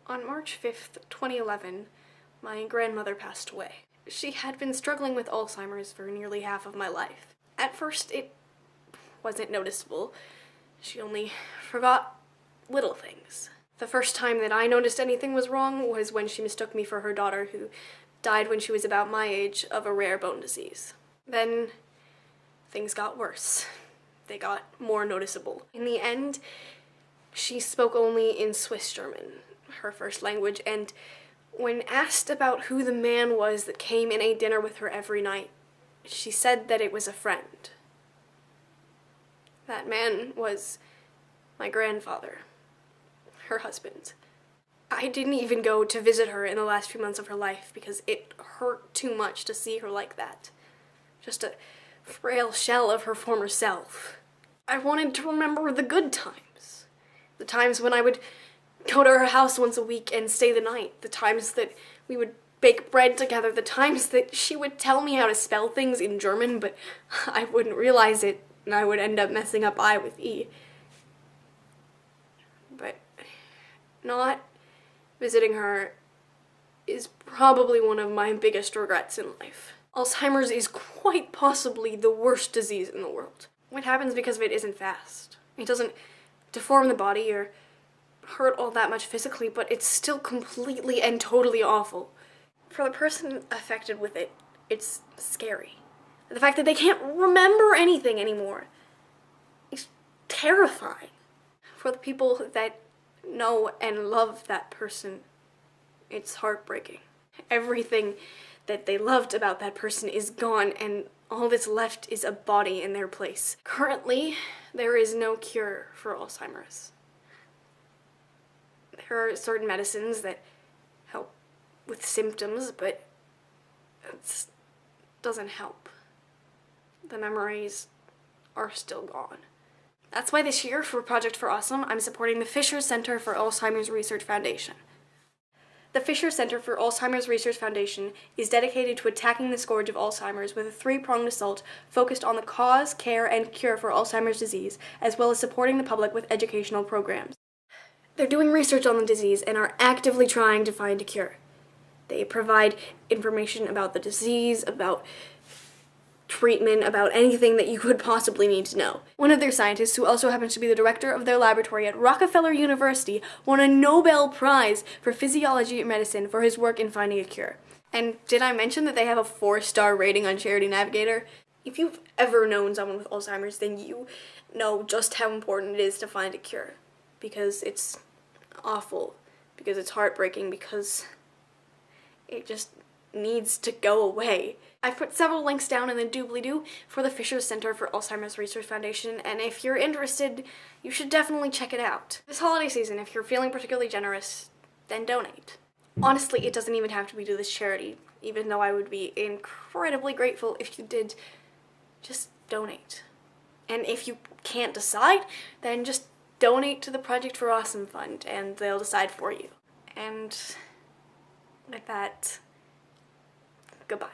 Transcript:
On March 5th, 2011, my grandmother passed away. She had been struggling with Alzheimer's for nearly half of my life. At first, it wasn't noticeable. She only forgot little things. The first time that I noticed anything was wrong was when she mistook me for her daughter, who died when she was about my age of a rare bone disease. Then things got worse. They got more noticeable. In the end, she spoke only in Swiss German, her first language, and when asked about who the man was that came and ate dinner with her every night, she said that it was a friend. That man was my grandfather, her husband. I didn't even go to visit her in the last few months of her life because it hurt too much to see her like that. Just a frail shell of her former self. I wanted to remember the good times. The times when I would go to her house once a week and stay the night. The times that we would bake bread together. The times that she would tell me how to spell things in German, but I wouldn't realize it, and I would end up messing up I with E. But not visiting her is probably one of my biggest regrets in life. Alzheimer's is quite possibly the worst disease in the world. What happens because of it isn't fast. It doesn't deform the body or hurt all that much physically, but it's still completely and totally awful. For the person affected with it, it's scary. The fact that they can't remember anything anymore is terrifying. For the people that know and love that person, it's heartbreaking. Everything that they loved about that person is gone, and all that's left is a body in their place. Currently, there is no cure for Alzheimer's. There are certain medicines that help with symptoms, but it doesn't help. The memories are still gone. That's why this year, for Project for Awesome, I'm supporting the Fisher Center for Alzheimer's Research Foundation. The Fisher Center for Alzheimer's Research Foundation is dedicated to attacking the scourge of Alzheimer's with a three-pronged assault focused on the cause, care, and cure for Alzheimer's disease, as well as supporting the public with educational programs. They're doing research on the disease and are actively trying to find a cure. They provide information about the disease, about treatment, about anything that you could possibly need to know. One of their scientists, who also happens to be the director of their laboratory at Rockefeller University, won a Nobel Prize for Physiology and Medicine for his work in finding a cure. And did I mention that they have a 4-star rating on Charity Navigator? If you've ever known someone with Alzheimer's, then you know just how important it is to find a cure. Because it's awful, because it's heartbreaking, because it just needs to go away. I've put several links down in the doobly-doo for the Fisher Center for Alzheimer's Research Foundation, and if you're interested, you should definitely check it out. This holiday season, if you're feeling particularly generous, then donate. Honestly, it doesn't even have to be to this charity, even though I would be incredibly grateful if you did. Just donate. And if you can't decide, then just donate to the Project for Awesome Fund, and they'll decide for you. And with that, goodbye.